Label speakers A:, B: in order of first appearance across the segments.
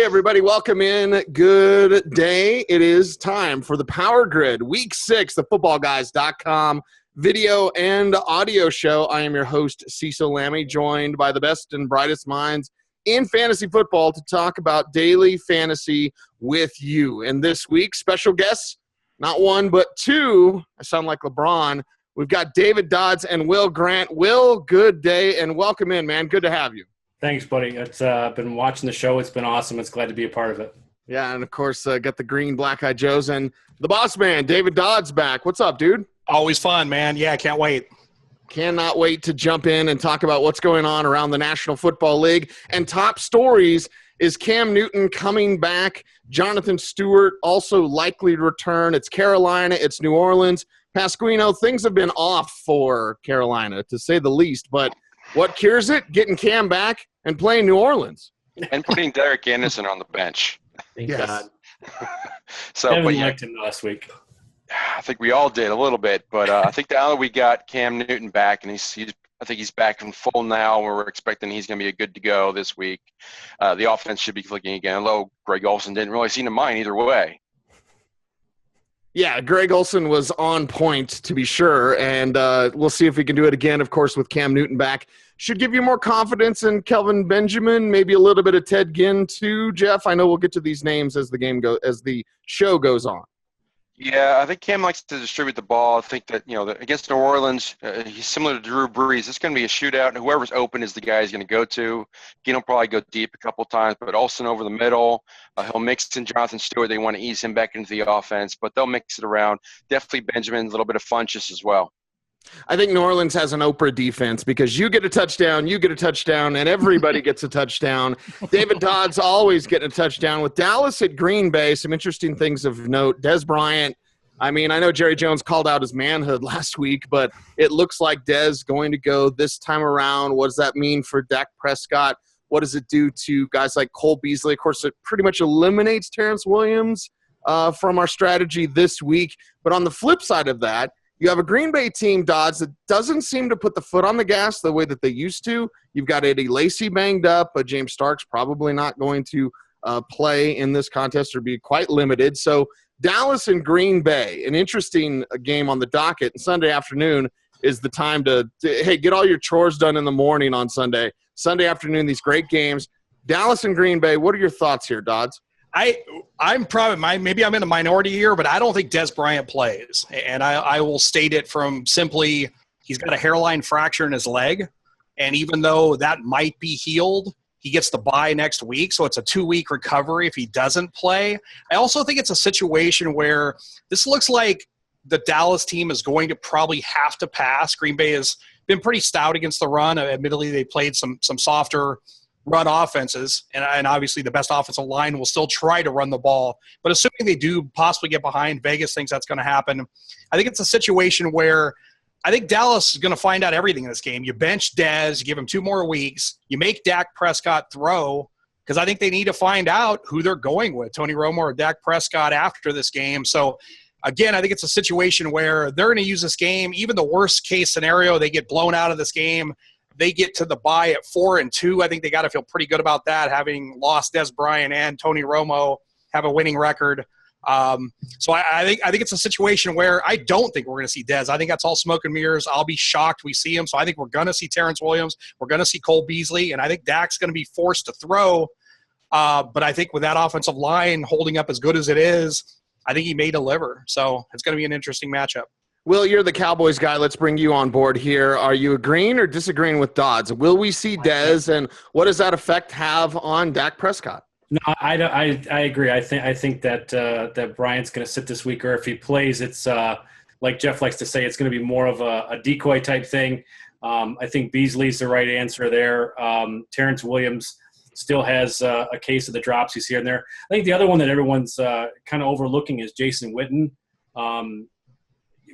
A: everybody. Welcome in. Good day. It is time for the Power Grid, Week 6, the Footballguys.com video and audio show. I am your host, Cecil Lammy, joined by the best and brightest minds in fantasy football to talk about daily fantasy with you. And this week, special guests, not one, but two. I sound like LeBron. We've got David Dodds and Will Grant. Will, good day, and welcome in, man. Good to have you.
B: Thanks, buddy. It's been watching the show. It's been awesome. It's glad to be a part of it.
A: Yeah, and of course, got the green black-eyed Joes and the boss man, David Dodds, back. What's up, dude?
C: Always fun, man. Yeah, can't wait.
A: Cannot wait to jump in and talk about what's going on around the National Football League. And top stories is Cam Newton coming back. Jonathan Stewart also likely to return. It's Carolina. It's New Orleans. Pasquino, things have been off for Carolina, to say the least, but what cures it? Getting Cam back and playing New Orleans.
D: And putting Derek Anderson on the bench.
B: Thank God.
D: So,
B: Kevin
D: but yeah,
B: liked him last week.
D: I think we all did a little bit, but I think now that we got Cam Newton back, and I think he's back in full now, where we're expecting he's going to be a good to go this week. The offense should be clicking again, although Greg Olsen didn't really seem to mind either way.
A: Yeah, Greg Olsen was on point, to be sure, and we'll see if we can do it again, of course, with Cam Newton back. Should give you more confidence in Kelvin Benjamin, maybe a little bit of Ted Ginn too, Jeff. I know we'll get to these names as the show goes on.
D: Yeah, I think Cam likes to distribute the ball. I think that, against New Orleans, he's similar to Drew Brees. It's going to be a shootout, and whoever's open is the guy he's going to go to. Ginn will probably go deep a couple times, but Olsen over the middle. He'll mix in Jonathan Stewart. They want to ease him back into the offense, but they'll mix it around. Definitely Benjamin, a little bit of Funchess as well.
A: I think New Orleans has an Oprah defense because you get a touchdown, and everybody gets a touchdown. David Dodds always getting a touchdown. With Dallas at Green Bay, some interesting things of note. Dez Bryant, I know Jerry Jones called out his manhood last week, but it looks like Dez going to go this time around. What does that mean for Dak Prescott? What does it do to guys like Cole Beasley? Of course, it pretty much eliminates Terrence Williams from our strategy this week. But on the flip side of that, you have a Green Bay team, Dodds, that doesn't seem to put the foot on the gas the way that they used to. You've got Eddie Lacy banged up, but James Stark's probably not going to play in this contest or be quite limited. So Dallas and Green Bay, an interesting game on the docket. And Sunday afternoon is the time to get all your chores done in the morning on Sunday. Sunday afternoon, these great games. Dallas and Green Bay, what are your thoughts here, Dodds?
C: I'm probably maybe I'm in a minority here, but I don't think Dez Bryant plays. And I will state it from simply he's got a hairline fracture in his leg. And even though that might be healed, he gets the bye next week. So it's a 2-week recovery if he doesn't play. I also think it's a situation where this looks like the Dallas team is going to probably have to pass. Green Bay has been pretty stout against the run. Admittedly, they played some softer run offenses, and obviously the best offensive line will still try to run the ball. But assuming they do possibly get behind, Vegas thinks that's going to happen. I think it's a situation where I think Dallas is going to find out everything in this game. You bench Dez, you give him 2 more weeks, you make Dak Prescott throw, because I think they need to find out who they're going with, Tony Romo or Dak Prescott after this game. So, again, I think it's a situation where they're going to use this game. Even the worst-case scenario, they get blown out of this game, they get to the bye at 4-2. I think they got to feel pretty good about that, having lost Dez Bryant and Tony Romo, have a winning record. So I think it's a situation where I don't think we're going to see Dez. I think that's all smoke and mirrors. I'll be shocked we see him. So I think we're going to see Terrence Williams. We're going to see Cole Beasley. And I think Dak's going to be forced to throw. But I think with that offensive line holding up as good as it is, I think he may deliver. So it's going to be an interesting matchup.
A: Will, you're the Cowboys guy. Let's bring you on board here. Are you agreeing or disagreeing with Dodds? Will we see Dez, and what does that effect have on Dak Prescott?
B: No, I agree. I think that Bryant's going to sit this week, or if he plays, it's like Jeff likes to say, it's going to be more of a decoy type thing. I think Beasley's the right answer there. Terrence Williams still has a case of the dropsies here and there. I think the other one that everyone's kind of overlooking is Jason Witten.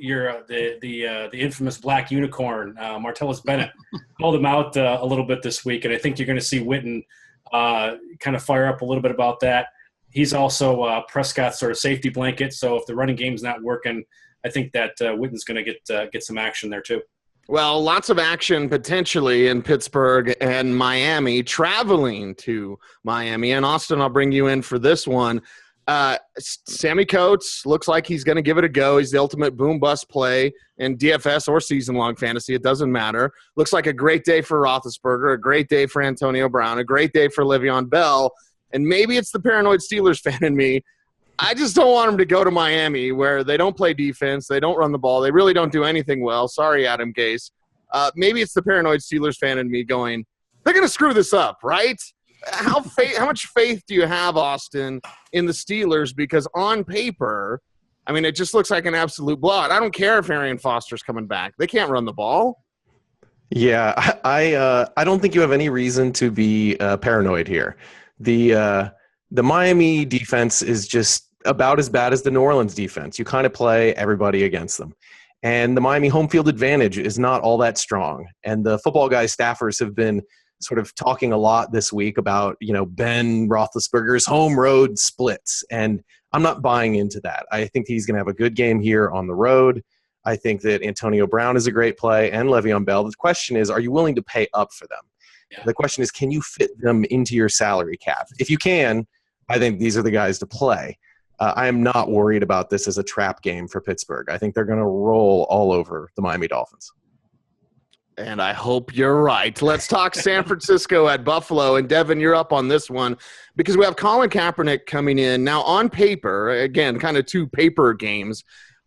B: The infamous black unicorn, Martellus Bennett, called him out a little bit this week, and I think you're going to see Witten kind of fire up a little bit about that. He's also Prescott's sort of safety blanket, so if the running game's not working, I think that Witten's going to get some action there too.
A: Well, lots of action potentially in Pittsburgh and Miami, traveling to Miami. And Austin, I'll bring you in for this one. Sammy Coates looks like he's going to give it a go. He's the ultimate boom-bust play in DFS or season-long fantasy. It doesn't matter. Looks like a great day for Roethlisberger, a great day for Antonio Brown, a great day for Le'Veon Bell. And maybe it's the paranoid Steelers fan in me. I just don't want him to go to Miami where they don't play defense, they don't run the ball, they really don't do anything well. Sorry, Adam Gase. Maybe it's the paranoid Steelers fan in me going, they're going to screw this up, right? How much faith do you have, Austin, in the Steelers? Because on paper, I mean, it just looks like an absolute blowout. I don't care if Arian Foster's coming back. They can't run the ball.
E: Yeah, I don't think you have any reason to be paranoid here. The Miami defense is just about as bad as the New Orleans defense. You kind of play everybody against them. And the Miami home field advantage is not all that strong. And the Football Guys staffers have been sort of talking a lot this week about, Ben Roethlisberger's home road splits. And I'm not buying into that. I think he's going to have a good game here on the road. I think that Antonio Brown is a great play and Le'Veon Bell. The question is, are you willing to pay up for them? Yeah. The question is, can you fit them into your salary cap? If you can, I think these are the guys to play. I am not worried about this as a trap game for Pittsburgh. I think they're going to roll all over the Miami Dolphins.
A: And I hope you're right. Let's talk San Francisco at Buffalo. And, Devin, you're up on this one because we have Colin Kaepernick coming in. Now, on paper, again, kind of two paper games.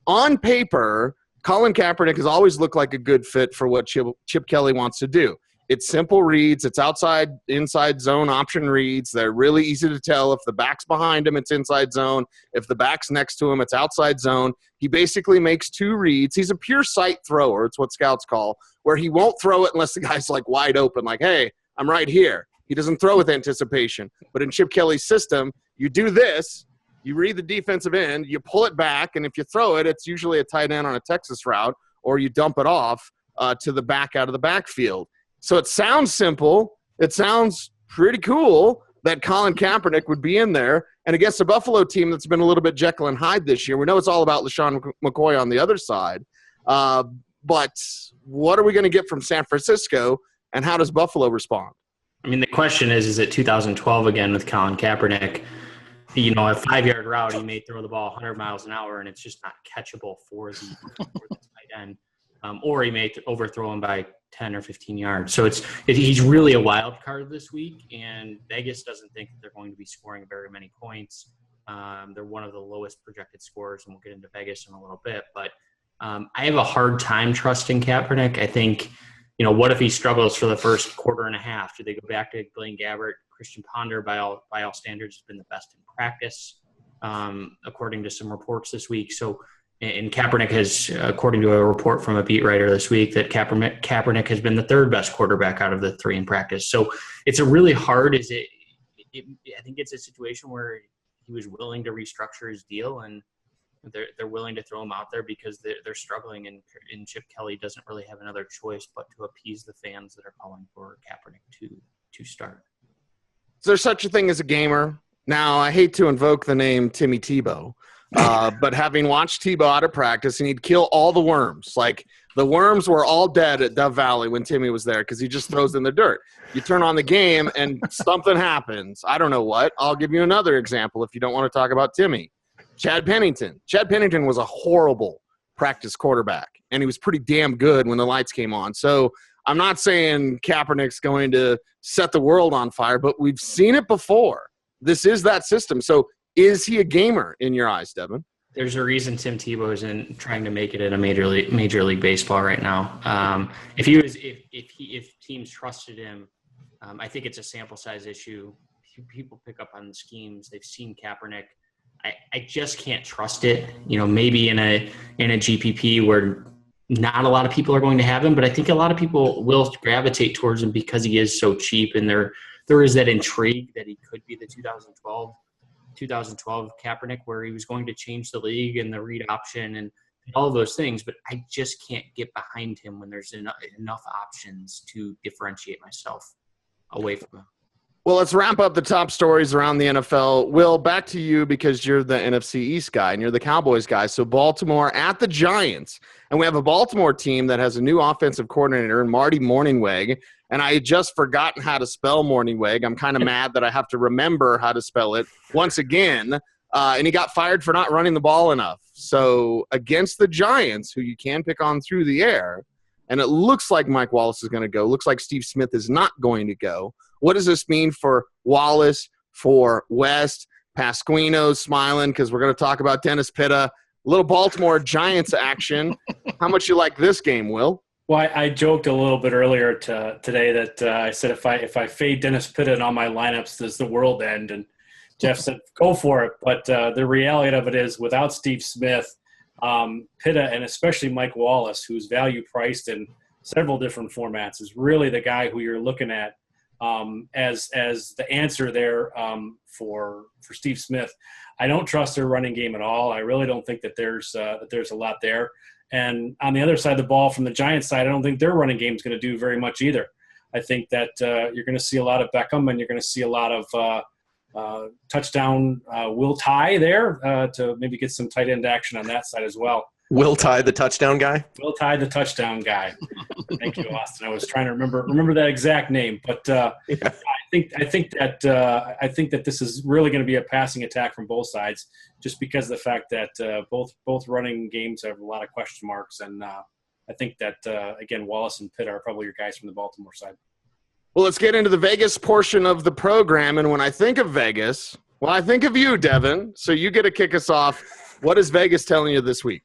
A: On paper, Colin Kaepernick has always looked like a good fit for what Chip Kelly wants to do. It's simple reads. It's outside, inside zone option reads. They're really easy to tell. If the back's behind him, it's inside zone. If the back's next to him, it's outside zone. He basically makes two reads. He's a pure sight thrower. It's what scouts call, where he won't throw it unless the guy's like wide open, like, hey, I'm right here. He doesn't throw with anticipation. But in Chip Kelly's system, you do this, you read the defensive end, you pull it back, and if you throw it, it's usually a tight end on a Texas route, or you dump it off to the back out of the backfield. So it sounds simple. It sounds pretty cool that Colin Kaepernick would be in there. And against a Buffalo team that's been a little bit Jekyll and Hyde this year, we know it's all about LaShawn McCoy on the other side. But what are we going to get from San Francisco, and how does Buffalo respond?
F: I mean, the question is it 2012 again with Colin Kaepernick? A 5-yard route, he may throw the ball 100 miles an hour, and it's just not catchable for the tight end. Or he may overthrow him by 10 or 15 yards. So he's really a wild card this week, and Vegas doesn't think that they're going to be scoring very many points. They're one of the lowest projected scorers, and we'll get into Vegas in a little bit. But I have a hard time trusting Kaepernick. I think, what if he struggles for the first quarter and a half? Do they go back to Blaine Gabbert? Christian Ponder, by all standards, has been the best in practice, according to some reports this week. So, and Kaepernick has, according to a report from a beat writer this week, that Kaepernick has been the third best quarterback out of the three in practice. So it's a really hard. I think it's a situation where he was willing to restructure his deal, and they're willing to throw him out there because they're struggling, and Chip Kelly doesn't really have another choice but to appease the fans that are calling for Kaepernick to start. Is
A: there such a thing as a gamer? Now, I hate to invoke the name Timmy Tebow. But having watched Tebow out of practice, and he'd kill all the worms. Like, the worms were all dead at Dove Valley when Timmy was there because he just throws in the dirt. You turn on the game, and something happens. I don't know what. I'll give you another example if you don't want to talk about Timmy. Chad Pennington. Chad Pennington was a horrible practice quarterback, and he was pretty damn good when the lights came on. So I'm not saying Kaepernick's going to set the world on fire, but we've seen it before. This is that system. So is he a gamer in your eyes, Devin?
F: There's a reason Tim Tebow isn't trying to make it in a major league baseball right now. If teams trusted him, I think it's a sample size issue. People pick up on the schemes. They've seen Kaepernick. I just can't trust it. Maybe in a GPP where not a lot of people are going to have him, but I think a lot of people will gravitate towards him because he is so cheap, and there is that intrigue that he could be the 2012 Kaepernick, where he was going to change the league and the read option and all of those things. But I just can't get behind him when there's enough options to differentiate myself away from him.
A: Well, let's wrap up the top stories around the NFL. Will, back to you because you're the NFC East guy and you're the Cowboys guy. So Baltimore at the Giants. And we have a Baltimore team that has a new offensive coordinator, Marty Mornhinweg. And I had just forgotten how to spell Mornhinweg. I'm kind of mad that I have to remember how to spell it once again. And he got fired for not running the ball enough. So against the Giants, who you can pick on through the air, and it looks like Mike Wallace is going to go. Looks like Steve Smith is not going to go. What does this mean for Wallace, for West? Pasquino's smiling because we're going to talk about Dennis Pitta. Little Baltimore Giants action. How much you like this game, Will?
B: Well, I joked a little bit earlier today that I said if I fade Dennis Pitta in all my lineups, does the world end? And Jeff said, go for it. But the reality of it is without Steve Smith, Pitta and especially Mike Wallace, who's value priced in several different formats, is really the guy who you're looking at as the answer there for Steve Smith. I don't trust their running game at all. I really don't think that there's a lot there. And on the other side of the ball, from the Giants side, I don't think their running game is going to do very much either. I think that you're going to see a lot of Beckham, and you're going to see a lot of touchdown Will Tye there to maybe get some tight end action on that side as well.
E: Will Tye, the touchdown guy?
B: Will Tye, the touchdown guy. Thank you, Austin. I was trying to remember that exact name, but yeah. I think that this is really going to be a passing attack from both sides, just because of the fact that both running games have a lot of question marks, and I think that again, Wallace and Pitt are probably your guys from the Baltimore side.
A: Well, let's get into the Vegas portion of the program, and when I think of Vegas, well, I think of you, Devin. So you get to kick us off. What is Vegas telling you this week?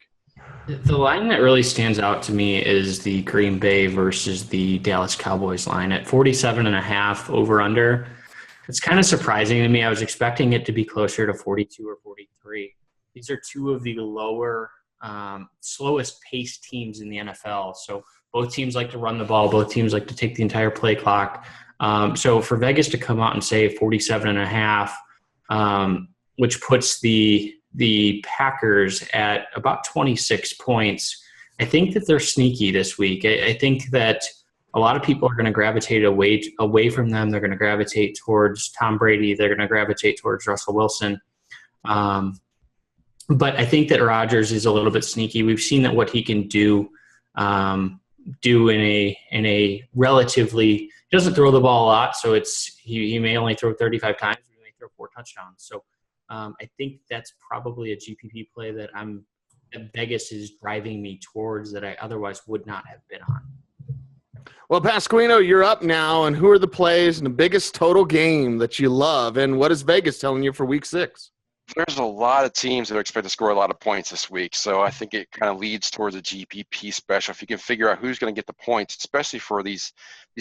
F: The line that really stands out to me is the Green Bay versus the Dallas Cowboys line at 47.5 over under. It's kind of surprising to me. I was expecting it to be closer to 42 or 43. These are two of the lower, slowest paced teams in the NFL. So both teams like to run the ball. Both teams like to take the entire play clock. So for Vegas to come out and say 47.5, which puts the Packers at about 26 points. I think that they're sneaky this week. I think that a lot of people are going to gravitate away from them. They're going to gravitate towards Tom Brady. They're going to gravitate towards Russell Wilson. But I think that Rodgers is a little bit sneaky. We've seen that what he can do in a relatively, he doesn't throw the ball a lot, so he may only throw 35 times. He may throw 4 touchdowns. So I think that's probably a GPP play that Vegas is driving me towards that I otherwise would not have been on.
A: Well, Pasquino, you're up now, and who are the plays in the biggest total game that you love, and what is Vegas telling you for Week 6?
D: There's a lot of teams that expect to score a lot of points this week, so I think it kind of leads towards a GPP special. If you can figure out who's going to get the points, especially for these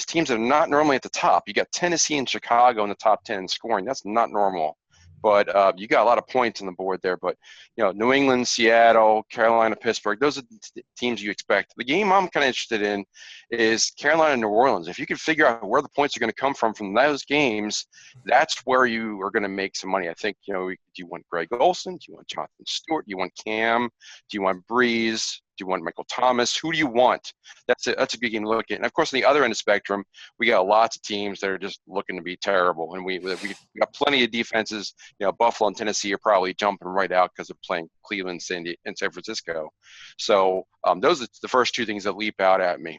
D: teams that are not normally at the top. You got Tennessee and Chicago in the top 10 in scoring. That's not normal. But you got a lot of points on the board there. But, New England, Seattle, Carolina, Pittsburgh, those are the teams you expect. The game I'm kind of interested in is Carolina and New Orleans. If you can figure out where the points are going to come from those games, that's where you are going to make some money. I think, do you want Greg Olsen? Do you want Jonathan Stewart? Do you want Cam? Do you want Breeze? Do you want Michael Thomas? Who do you want? That's a good game to look at. And, of course, on the other end of the spectrum, we got lots of teams that are just looking to be terrible. And we got plenty of defenses. Buffalo and Tennessee are probably jumping right out because they're playing Cleveland and San Francisco. So those are the first two things that leap out at me.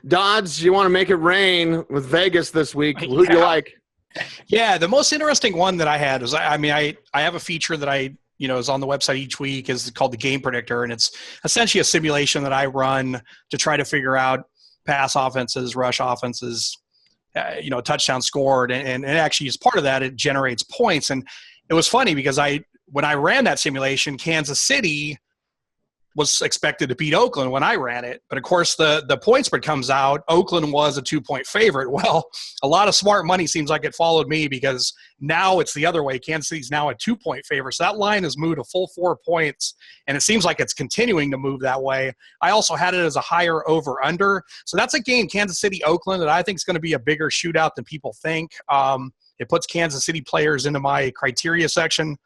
A: Dodds, you want to make it rain with Vegas this week. Who do you like?
C: Yeah, the most interesting one that I had was, I have a feature that is on the website each week, is called the Game Predictor, and it's essentially a simulation that I run to try to figure out pass offenses, rush offenses, touchdown scored, and actually as part of that, it generates points. And it was funny because when I ran that simulation, Kansas City was expected to beat Oakland when I ran it. But, of course, the point spread comes out. Oakland was a 2-point favorite. Well, a lot of smart money seems like it followed me, because now it's the other way. Kansas City's now a 2-point favorite. So that line has moved a full 4 points, and it seems like it's continuing to move that way. I also had it as a higher over-under. So that's a game, Kansas City-Oakland, that I think is going to be a bigger shootout than people think. It puts Kansas City players into my criteria section.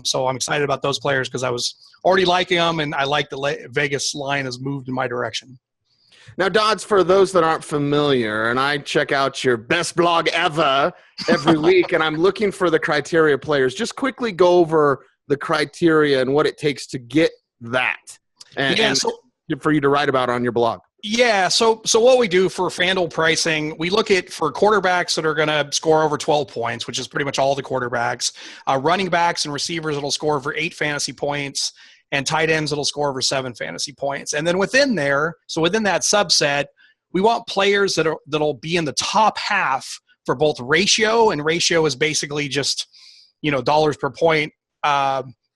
C: So I'm excited about those players because I was already liking them, and I like the Vegas line has moved in my direction.
A: Now, Dodds, for those that aren't familiar, and I check out your best blog ever every week, and I'm looking for the criteria players. Just quickly go over the criteria and what it takes to get that, and for you to write about on your blog.
C: Yeah, so what we do for FanDuel pricing, we look at for quarterbacks that are going to score over 12 points, which is pretty much all the quarterbacks, running backs and receivers that'll score over 8 fantasy points, and tight ends that'll score over 7 fantasy points. And then within there, so within that subset, we want players that'll be in the top half for both ratio, and ratio is basically just, dollars per point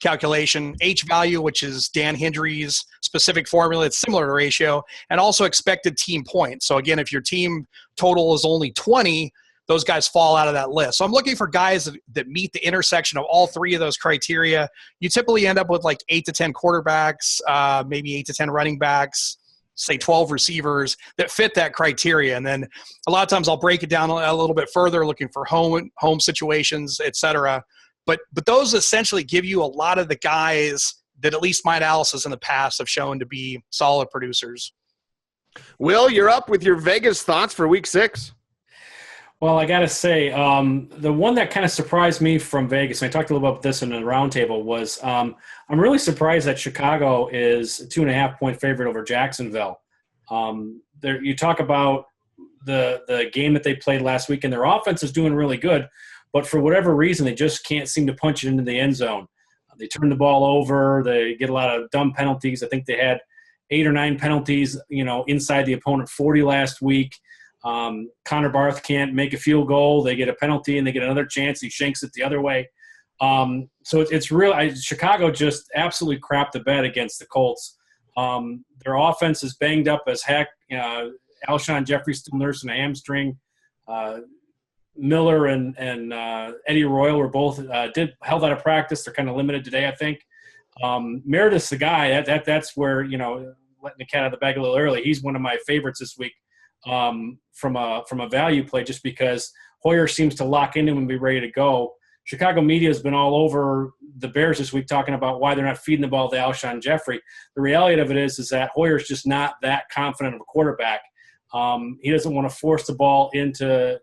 C: calculation, H value, which is Dan Hendry's specific formula. It's similar to ratio, and also expected team points. So again, if your team total is only 20, those guys fall out of that list. So I'm looking for guys that meet the intersection of all 3 of those criteria. You typically end up with like 8 to 10 quarterbacks, maybe 8 to 10 running backs, say 12 receivers that fit that criteria. And then a lot of times I'll break it down a little bit further, looking for home situations, et cetera. But those essentially give you a lot of the guys that at least my analysis in the past have shown to be solid producers.
A: Will, you're up with your Vegas thoughts for Week 6.
B: Well, I got to say, the one that kind of surprised me from Vegas, and I talked a little about this in the roundtable, was I'm really surprised that Chicago is a 2.5-point favorite over Jacksonville. You talk about the game that they played last week, and their offense is doing really good, but for whatever reason, they just can't seem to punch it into the end zone. They turn the ball over. They get a lot of dumb penalties. I think they had 8 or 9 penalties, inside the opponent 40 last week. Connor Barth can't make a field goal. They get a penalty and they get another chance. He shanks it the other way. So it's real. Chicago just absolutely crapped the bed against the Colts. Their offense is banged up as heck. Alshon Jeffrey still nursing a hamstring. Miller and Eddie Royal were both held out of practice. They're kind of limited today, I think. Meredith's the guy. That's where, letting the cat out of the bag a little early. He's one of my favorites this week from a value play, just because Hoyer seems to lock into him and be ready to go. Chicago media has been all over the Bears this week talking about why they're not feeding the ball to Alshon Jeffrey. The reality of it is that Hoyer's just not that confident of a quarterback. He doesn't want to force the ball into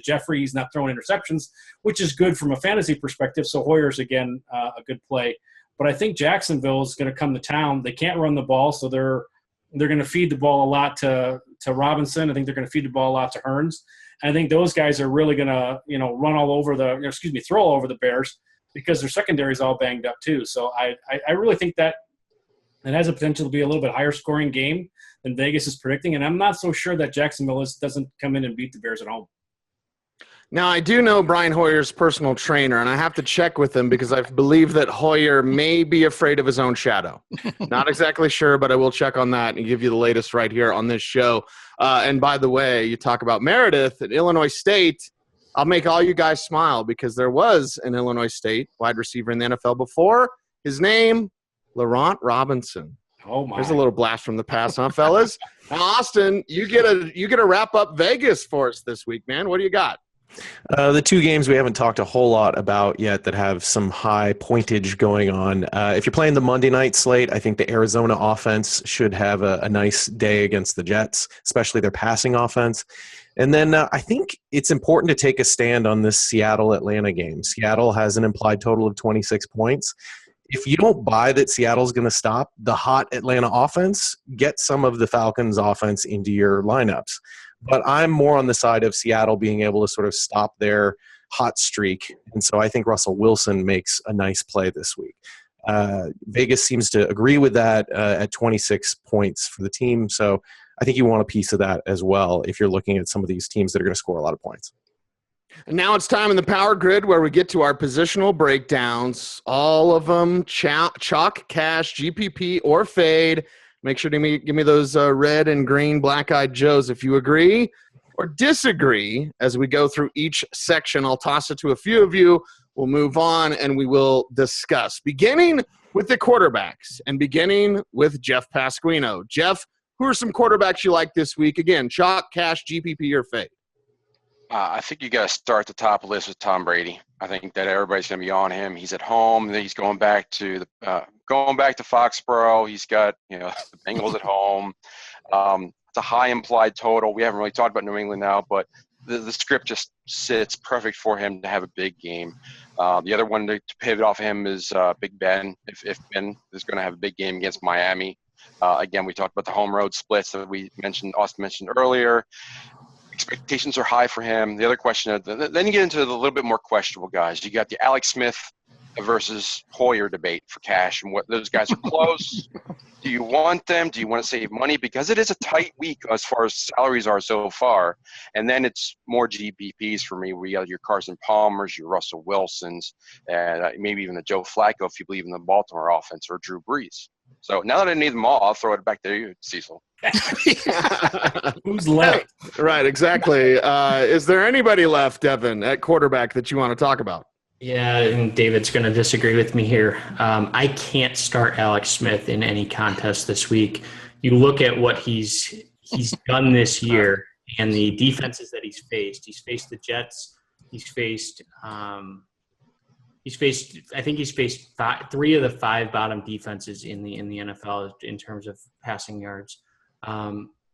B: Jeffrey. He's not throwing interceptions, which is good from a fantasy perspective. So Hoyer's, again, a good play. But I think Jacksonville is going to come to town. They can't run the ball, so they're going to feed the ball a lot to Robinson. I think they're going to feed the ball a lot to Hearns. And I think those guys are really going to, throw all over the Bears, because their secondary is all banged up too. So I really think that it has a potential to be a little bit higher scoring game than Vegas is predicting. And I'm not so sure that Jacksonville doesn't come in and beat the Bears at home.
A: Now, I do know Brian Hoyer's personal trainer, and I have to check with him because I believe that Hoyer may be afraid of his own shadow. Not exactly sure, but I will check on that and give you the latest right here on this show. And by the way, you talk about Meredith at Illinois State. I'll make all you guys smile, because there was an Illinois State wide receiver in the NFL before. His name, Laurent Robinson.
B: Oh my!
A: There's a little blast from the past, huh, fellas? Now, Austin, you get a wrap up Vegas for us this week, man. What do you got?
E: The 2 games we haven't talked a whole lot about yet that have some high pointage going on. If you're playing the Monday night slate, I think the Arizona offense should have a nice day against the Jets, especially their passing offense. And then I think it's important to take a stand on this Seattle-Atlanta game. Seattle has an implied total of 26 points. If you don't buy that Seattle's going to stop the hot Atlanta offense, get some of the Falcons' offense into your lineups. But I'm more on the side of Seattle being able to sort of stop their hot streak. And so I think Russell Wilson makes a nice play this week. Vegas seems to agree with that at 26 points for the team. So I think you want a piece of that as well if you're looking at some of these teams that are going to score a lot of points.
A: And now it's time in the Power Grid where we get to our positional breakdowns. All of them, chalk, cash, GPP, or fade. Make sure to give me those red and green black-eyed Joes if you agree or disagree as we go through each section. I'll toss it to a few of you. We'll move on, and we will discuss. Beginning with the quarterbacks and beginning with Jeff Pasquino. Jeff, who are some quarterbacks you like this week? Again, chalk, cash, GPP, or fade.
D: I think you got to start at the top of the list with Tom Brady. I think that everybody's going to be on him. He's at home. He's going back to Foxborough. He's got the Bengals at home. It's a high implied total. We haven't really talked about New England now, but the script just sits perfect for him to have a big game. The other one to pivot off him is Big Ben. If Ben is going to have a big game against Miami. Again, we talked about the home road splits that Austin mentioned earlier. Expectations are high for him. The other question, then you get into the little bit more questionable guys. You got the Alex Smith versus Hoyer debate for cash, and what those guys are close. Do you want them? Do you want to save money? Because it is a tight week as far as salaries are so far. And then it's more GPPs for me, where you got your Carson Palmers, your Russell Wilsons, and maybe even the Joe Flacco if you believe in the Baltimore offense, or Drew Brees. So now that I need them all, I'll throw it back to you, Cecil.
B: Who's left?
A: Right, exactly. Is there anybody left, Devin, at quarterback that you want to talk about?
F: Yeah, and David's going to disagree with me here. I can't start Alex Smith in any contest this week. You look at what he's done this year and the defenses that he's faced. He's faced the Jets. He's faced three of the five bottom defenses in the NFL in terms of passing yards.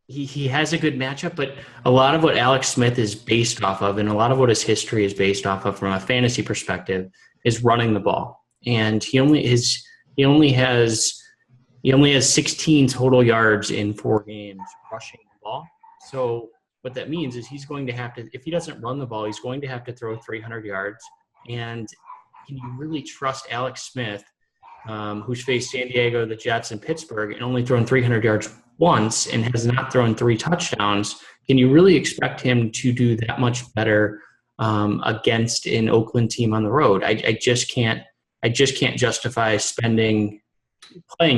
F: He has a good matchup, but a lot of what Alex Smith is based off of, and a lot of what his history is based off of from a fantasy perspective, is running the ball. And he only has 16 total yards in 4 games rushing the ball. So what that means is he's going to have to, if he doesn't run the ball, he's going to have to throw 300 yards. And can you really trust Alex Smith, who's faced San Diego, the Jets, and Pittsburgh, and only thrown 300 yards once and has not thrown 3 touchdowns? Can you really expect him to do that much better against an Oakland team on the road? I just can't justify playing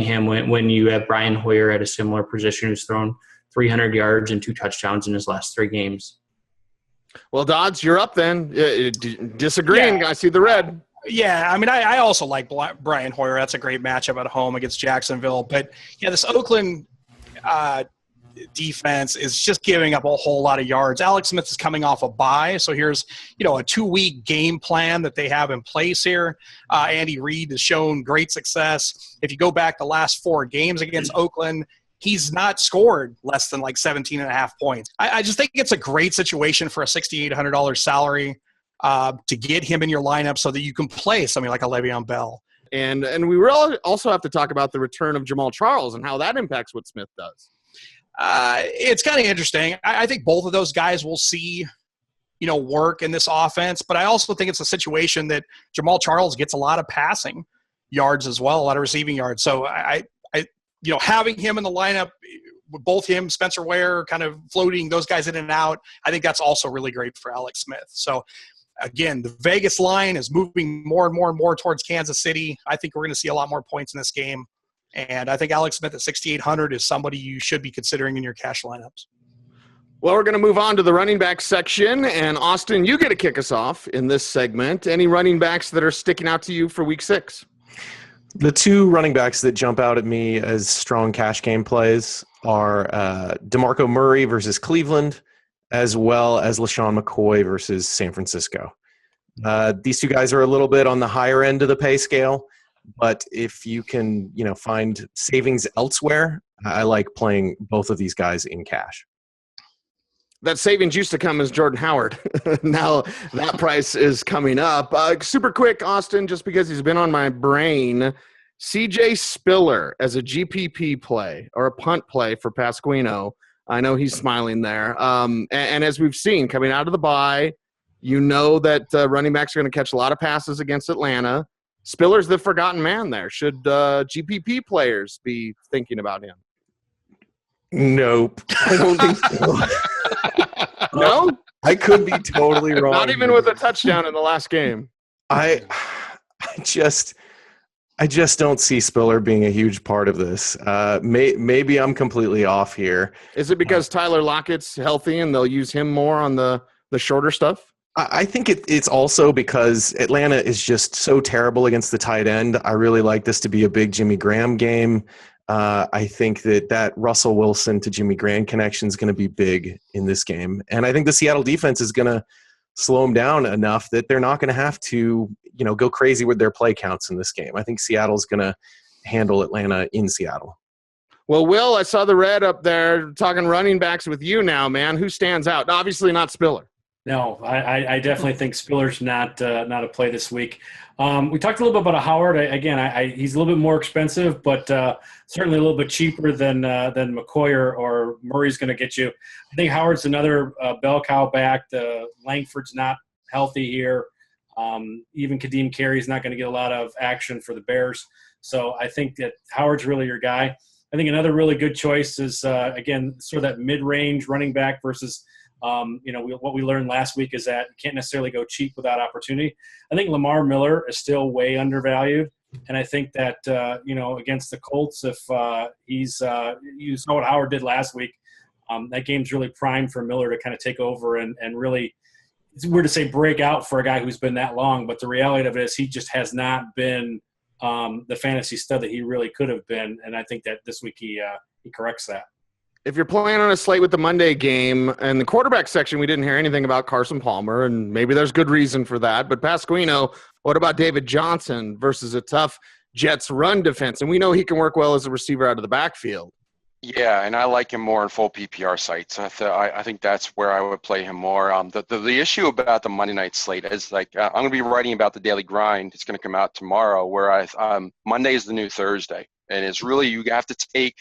F: him when you have Brian Hoyer at a similar position who's thrown 300 yards and 2 touchdowns in his last 3 games.
A: Well, Dodds, you're up then. Disagreeing. I see the red.
C: Yeah, I mean, I also like Brian Hoyer. That's a great matchup at home against Jacksonville. But, yeah, this Oakland defense is just giving up a whole lot of yards. Alex Smith is coming off a bye, so here's, a 2-week game plan that they have in place here. Andy Reid has shown great success. If you go back the last 4 games against Oakland, he's not scored less than like 17.5 points. I just think it's a great situation for a $6,800 salary to get him in your lineup so that you can play something like a Le'Veon Bell.
A: And we will also have to talk about the return of Jamal Charles and how that impacts what Smith does.
C: It's kind of interesting. I think both of those guys will see, work in this offense. But I also think it's a situation that Jamal Charles gets a lot of passing yards as well, a lot of receiving yards. So having him in the lineup, with both him, Spencer Ware, kind of floating those guys in and out, I think that's also really great for Alex Smith. So, again, the Vegas line is moving more and more and more towards Kansas City. I think we're going to see a lot more points in this game. And I think Alex Smith at 6,800 is somebody you should be considering in your cash lineups.
A: Well, we're going to move on to the running back section. And, Austin, you get to kick us off in this segment. Any running backs that are sticking out to you for Week 6?
E: The 2 running backs that jump out at me as strong cash game plays are DeMarco Murray versus Cleveland, as well as LaShawn McCoy versus San Francisco. These 2 guys are a little bit on the higher end of the pay scale, but if you can, find savings elsewhere, I like playing both of these guys in cash.
A: That savings used to come as Jordan Howard. Now that price is coming up. Super quick, Austin, just because he's been on my brain. CJ Spiller as a GPP play or a punt play for Pasquino. I know he's smiling there. And as we've seen, coming out of the bye, that running backs are going to catch a lot of passes against Atlanta. Spiller's the forgotten man there. Should GPP players be thinking about him?
E: Nope. I don't think so.
A: No?
E: I could be totally wrong.
A: Not even with a touchdown in the last game.
E: I just don't see Spiller being a huge part of this. Maybe I'm completely off here.
A: Is it because Tyler Lockett's healthy and they'll use him more on the shorter stuff?
E: I think it's also because Atlanta is just so terrible against the tight end. I really like this to be a big Jimmy Graham game. I think that Russell Wilson to Jimmy Graham connection is going to be big in this game. And I think the Seattle defense is going to slow them down enough that they're not going to have to, go crazy with their play counts in this game. I think Seattle's going to handle Atlanta in Seattle.
A: Well, Will, I saw the red up there talking running backs with you now, man. Who stands out? Obviously not Spiller.
B: No, I definitely think Spiller's not a play this week. We talked a little bit about Howard. He's a little bit more expensive, but certainly a little bit cheaper than McCoy or Murray's going to get you. I think Howard's another bell cow back. The Langford's not healthy here. Even Kadeem Carey's not going to get a lot of action for the Bears. So I think that Howard's really your guy. I think another really good choice is, again, sort of that mid-range running back versus what we learned last week is that you can't necessarily go cheap without opportunity. I think Lamar Miller is still way undervalued. And I think that, against the Colts, if you saw what Howard did last week, that game's really primed for Miller to kind of take over and really, it's weird to say break out for a guy who's been that long, but the reality of it is he just has not been the fantasy stud that he really could have been. And I think that this week he corrects that.
A: If you're playing on a slate with the Monday game and the quarterback section, we didn't hear anything about Carson Palmer, and maybe there's good reason for that. But Pasquino, what about David Johnson versus a tough Jets run defense? And we know he can work well as a receiver out of the backfield.
D: Yeah, and I like him more in full PPR sites. I think that's where I would play him more. The issue about the Monday night slate is I'm going to be writing about the Daily Grind. It's going to come out tomorrow, where Monday is the new Thursday. And it's really, you have to take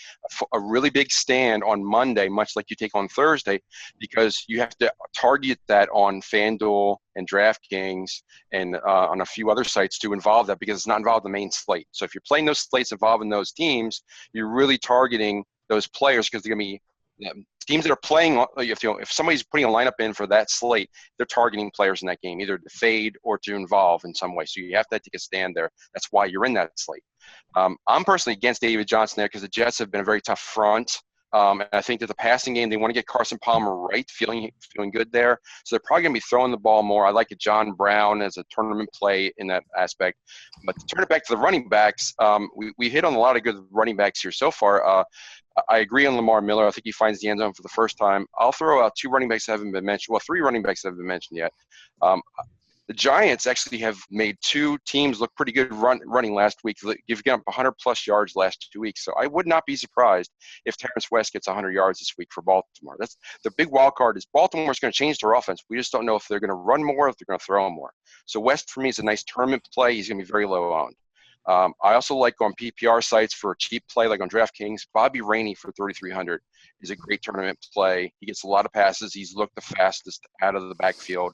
D: a really big stand on Monday, much like you take on Thursday, because you have to target that on FanDuel and DraftKings and on a few other sites to involve that, because it's not involved in the main slate. So if you're playing those slates involving those teams, you're really targeting those players, because they're going to be teams that are playing. If somebody's putting a lineup in for that slate, they're targeting players in that game, either to fade or to involve in some way. So you have to take a stand there. That's why you're in that slate. I'm personally against David Johnson there, because the Jets have been a very tough front. And I think that the passing game, they want to get Carson Palmer right, feeling good there. So they're probably going to be throwing the ball more. I like a John Brown as a tournament play in that aspect. But to turn it back to the running backs, we hit on a lot of good running backs here so far. I agree on Lamar Miller. I think he finds the end zone for the first time. I'll throw out two running backs that haven't been mentioned. Well, three running backs that haven't been mentioned yet. The Giants actually have made two teams look pretty good running last week. You've got 100-plus yards last 2 weeks. So I would not be surprised if Terrence West gets 100 yards this week for Baltimore. That's the big wild card. Is Baltimore's going to change their offense. We just don't know if they're going to run more or if they're going to throw more. So West, for me, is a nice tournament play. He's going to be very low owned. I also like on PPR sites for a cheap play, like on DraftKings, Bobby Rainey for 3,300 is a great tournament play. He gets a lot of passes. He's looked the fastest out of the backfield.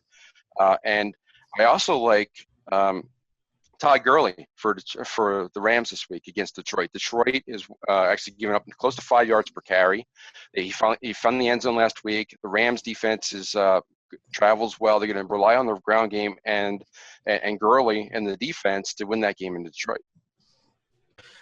D: And I also like Todd Gurley for the Rams this week against Detroit. Detroit is actually giving up close to 5 yards per carry. He found the end zone last week. The Rams defense travels well. They're going to rely on their ground game and Gurley and the defense to win that game in Detroit.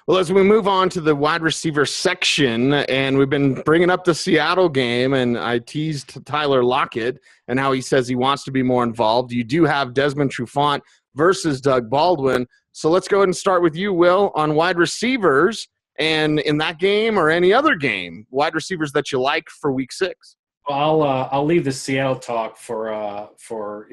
A: Well, as we move on to the wide receiver section, and we've been bringing up the Seattle game, and I teased Tyler Lockett and how he says he wants to be more involved. You do have Desmond Trufant versus Doug Baldwin. So let's go ahead and start with you, Will, on wide receivers, and in that game or any other game, wide receivers that you like for Week 6.
B: Well, I'll leave the Seattle talk for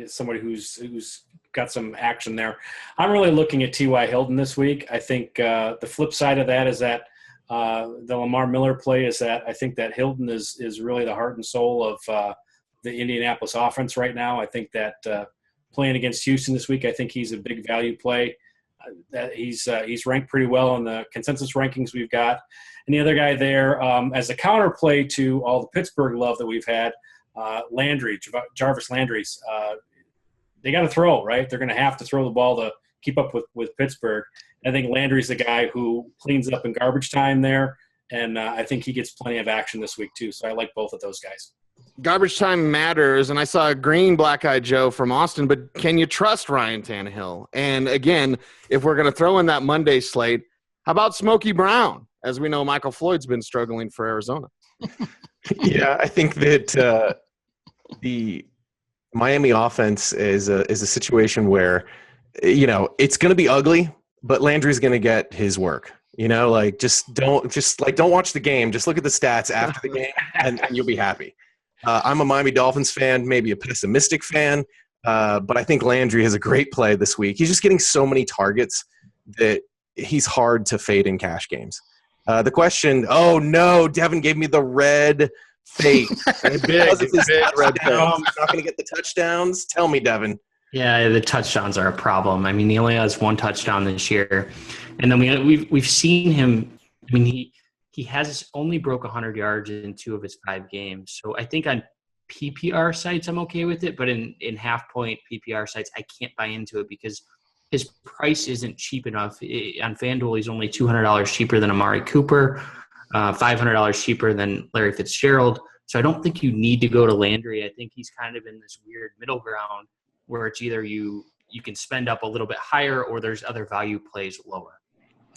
B: somebody who's got some action there. I'm really looking at T.Y. Hilton this week. I think the flip side of that is that the Lamar Miller play is that I think that Hilton is really the heart and soul of the Indianapolis offense right now. I think that playing against Houston this week, I think he's a big value play. That he's ranked pretty well in the consensus rankings we've got. And the other guy there, as a counterplay to all the Pittsburgh love that we've had, Jarvis Landry's. They got to throw, right? They're going to have to throw the ball to keep up with Pittsburgh. And I think Landry's the guy who cleans up in garbage time there, and I think he gets plenty of action this week too. So I like both of those guys.
A: Garbage time matters, and I saw a green black-eyed Joe from Austin, but can you trust Ryan Tannehill? And again, if we're going to throw in that Monday slate, how about Smokey Brown? As we know, Michael Floyd's been struggling for Arizona.
E: Yeah, I think that the Miami offense is a situation where, it's going to be ugly, but Landry's going to get his work. Don't watch the game. Just look at the stats after the game, and you'll be happy. I'm a Miami Dolphins fan, maybe a pessimistic fan, but I think Landry has a great play this week. He's just getting so many targets that he's hard to fade in cash games. The question, oh no, Devin gave me the red fate. Because of his touchdowns, he's not going to get the touchdowns. Tell me, Devin.
F: Yeah, the touchdowns are a problem. I mean, he only has one touchdown this year, and then we've seen him. I mean, he has only broke 100 yards in 2 of his 5 games. So I think on PPR sites I'm okay with it, but in half point PPR sites I can't buy into it because his price isn't cheap enough. On FanDuel, he's only $200 cheaper than Amari Cooper, $500 cheaper than Larry Fitzgerald. So I don't think you need to go to Landry. I think he's kind of in this weird middle ground where it's either you can spend up a little bit higher or there's other value plays lower.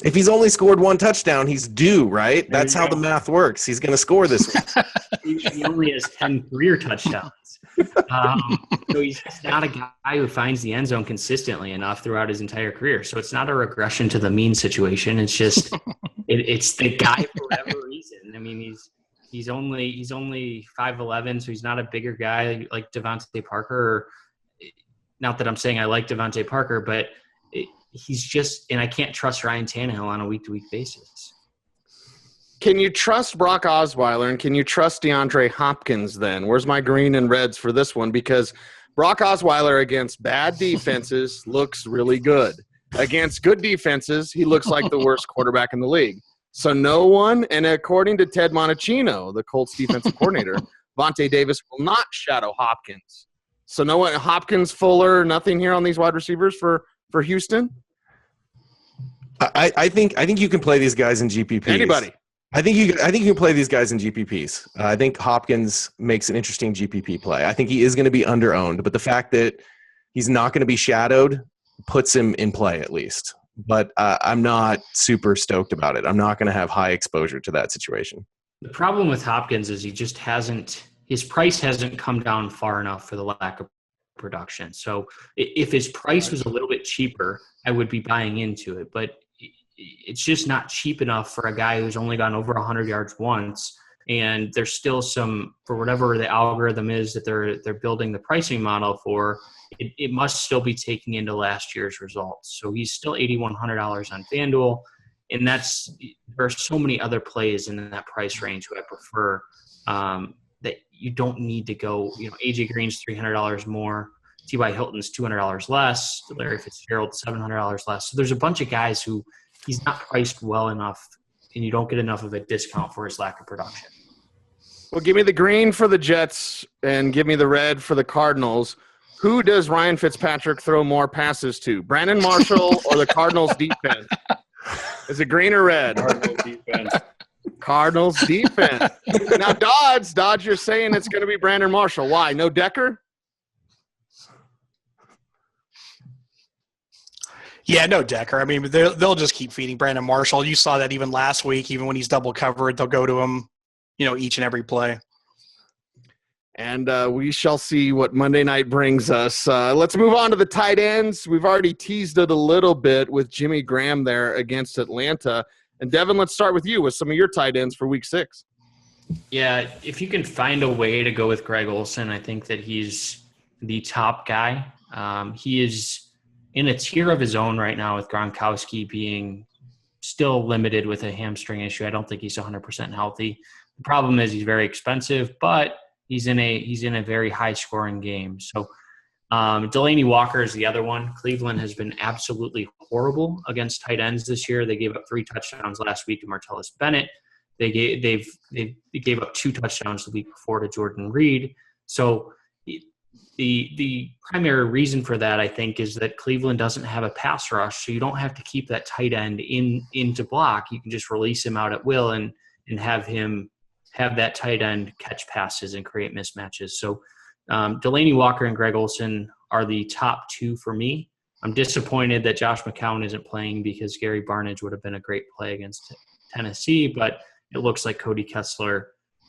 E: If he's only scored 1 touchdown, he's due, right? That's how the math works. He's going to score this week.
F: He only has 10 career touchdowns. So he's just not a guy who finds the end zone consistently enough throughout his entire career. So it's not a regression to the mean situation. It's just it's the guy for whatever reason. I mean, he's only 5'11", so he's not a bigger guy like Devontae Parker. Not that I'm saying I like Devontae Parker, but he's just – and I can't trust Ryan Tannehill on a week-to-week basis.
A: Can you trust Brock Osweiler and can you trust DeAndre Hopkins then? Where's my green and reds for this one? Because Brock Osweiler against bad defenses looks really good. Against good defenses, he looks like the worst quarterback in the league. So no one, and according to Ted Monachino, the Colts defensive coordinator, Vontae Davis will not shadow Hopkins. So no one, Hopkins, Fuller, nothing here on these wide receivers for Houston?
E: I think you can play these guys in GPPs.
A: Anybody?
E: I think you can play these guys in GPPs. I think Hopkins makes an interesting GPP play. I think he is going to be under-owned, but the fact that he's not going to be shadowed puts him in play at least. But I'm not super stoked about it. I'm not going to have high exposure to that situation.
F: The problem with Hopkins is he just hasn't – his price hasn't come down far enough for the lack of production. So if his price was a little bit cheaper, I would be buying into it. But it's just not cheap enough for a guy who's only gone over 100 yards once. And there's still some, for whatever the algorithm is that they're building the pricing model for, it must still be taking into last year's results. So he's still $8,100 on FanDuel. And there are so many other plays in that price range who I prefer that you don't need to go, AJ Green's $300 more, T.Y. Hilton's $200 less, Larry Fitzgerald $700 less. So there's a bunch of guys who he's not priced well enough, and you don't get enough of a discount for his lack of production.
A: Well, give me the green for the Jets and give me the red for the Cardinals. Who does Ryan Fitzpatrick throw more passes to, Brandon Marshall or the Cardinals defense? Is it green or red?
B: Cardinals defense.
A: Cardinals defense. Now, Dodds, you're saying it's going to be Brandon Marshall. Why? No Decker?
C: Yeah, no Decker. I mean, they'll just keep feeding Brandon Marshall. You saw that even last week. Even when he's double covered, they'll go to him, each and every play.
A: And we shall see what Monday night brings us. Let's move on to the tight ends. We've already teased it a little bit with Jimmy Graham there against Atlanta. And, Devin, let's start with you with some of your tight ends for Week 6.
F: Yeah, if you can find a way to go with Greg Olsen, I think that he's the top guy. He is in a tier of his own right now with Gronkowski being still limited with a hamstring issue. I don't think he's 100% healthy. The problem is he's very expensive, but he's in a very high-scoring game. So Delaney Walker is the other one. Cleveland has been absolutely horrible against tight ends this year. They gave up 3 touchdowns last week to Martellus Bennett. They gave up 2 touchdowns the week before to Jordan Reed. So the primary reason for that, I think, is that Cleveland doesn't have a pass rush, so you don't have to keep that tight end into block. You can just release him out at will and have that tight end catch passes and create mismatches. So Delaney Walker and Greg Olsen are the top 2 for me. I'm disappointed that Josh McCown isn't playing because Gary Barnidge would have been a great play against Tennessee, but it looks like Cody Kessler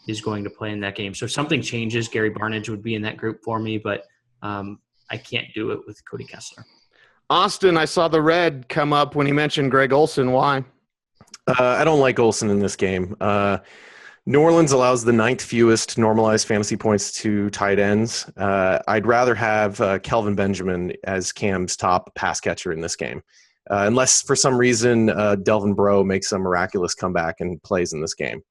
F: is going to play in that game. So if something changes, Gary Barnidge would be in that group for me, but I can't do it with Cody Kessler.
A: Austin, I saw the red come up when he mentioned Greg Olsen. Why?
E: I don't like Olsen in this game. New Orleans allows the 9th fewest normalized fantasy points to tight ends. I'd rather have Kelvin Benjamin as Cam's top pass catcher in this game. unless for some reason Delvin Breaux makes a miraculous comeback and plays in this game.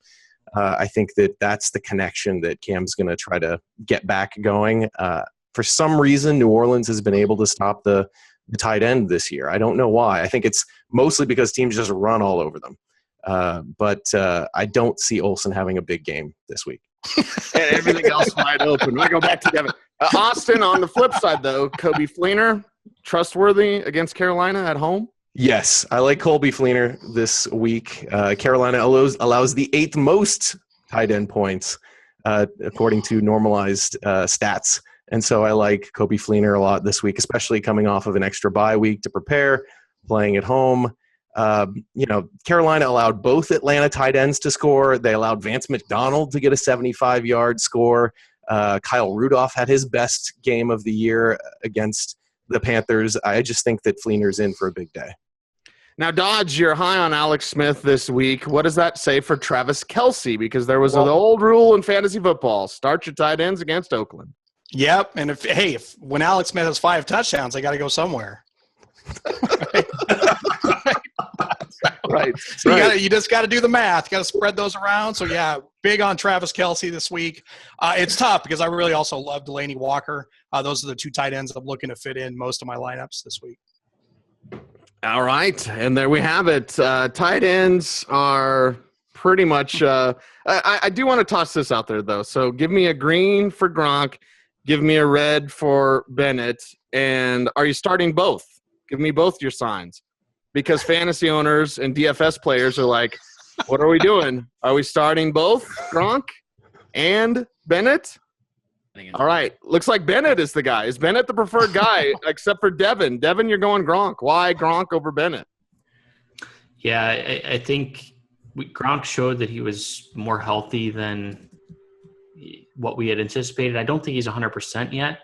E: I think that's the connection that Cam's going to try to get back going. For some reason, New Orleans has been able to stop the tight end this year. I don't know why. I think it's mostly because teams just run all over them. But I don't see Olsen having a big game this week.
A: And everything else wide open. We go back to Devin. Austin, on the flip side, though, Kobe Fleener, trustworthy against Carolina at home?
E: Yes, I like Colby Fleener this week. Carolina allows the 8th most tight end points according to normalized stats. And so I like Kobe Fleener a lot this week, especially coming off of an extra bye week to prepare, playing at home. Carolina allowed both Atlanta tight ends to score. They allowed Vance McDonald to get a 75-yard score. Kyle Rudolph had his best game of the year against the Panthers. I just think that Fleener's in for a big day.
A: Now, Dodds, you're high on Alex Smith this week. What does that say for Travis Kelce? Because there was an old rule in fantasy football: start your tight ends against Oakland.
C: Yep, and if when Alex Smith has 5 touchdowns, they got to go somewhere.
A: Right.
C: So you just got to do the math. You got to spread those around. So yeah, big on Travis Kelce this week. It's tough because I really also love Delaney Walker. Those are the 2 tight ends I'm looking to fit in most of my lineups this week.
A: All right, and there we have it. Tight ends are pretty much I do want to toss this out there, though. So give me a green for Gronk. Give me a red for Bennett. And are you starting both? Give me both your signs. Because fantasy owners and DFS players are like, what are we doing? Are we starting both Gronk and Bennett? All right. Looks like Bennett is the guy. Is Bennett the preferred guy except for Devin? Devin, you're going Gronk. Why Gronk over Bennett?
F: Yeah, I think Gronk showed that he was more healthy than what we had anticipated. I don't think he's 100% yet.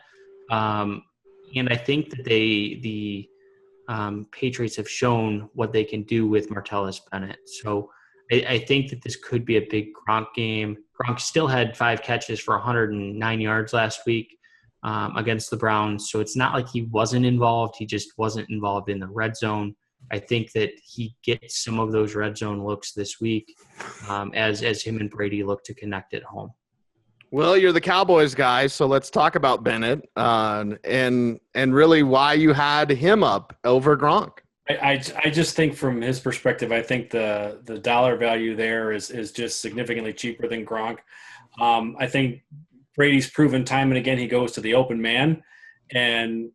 F: And I think that the Patriots have shown what they can do with Martellus Bennett. So I think that this could be a big Gronk game. Gronk still had 5 catches for 109 yards last week against the Browns. So it's not like he wasn't involved. He just wasn't involved in the red zone. I think that he gets some of those red zone looks this week as him and Brady look to connect at home.
A: Well, you're the Cowboys guy, so let's talk about Bennett and really why you had him up over Gronk.
B: I just think from his perspective, I think the dollar value there is just significantly cheaper than Gronk. I think Brady's proven time and again he goes to the open man, and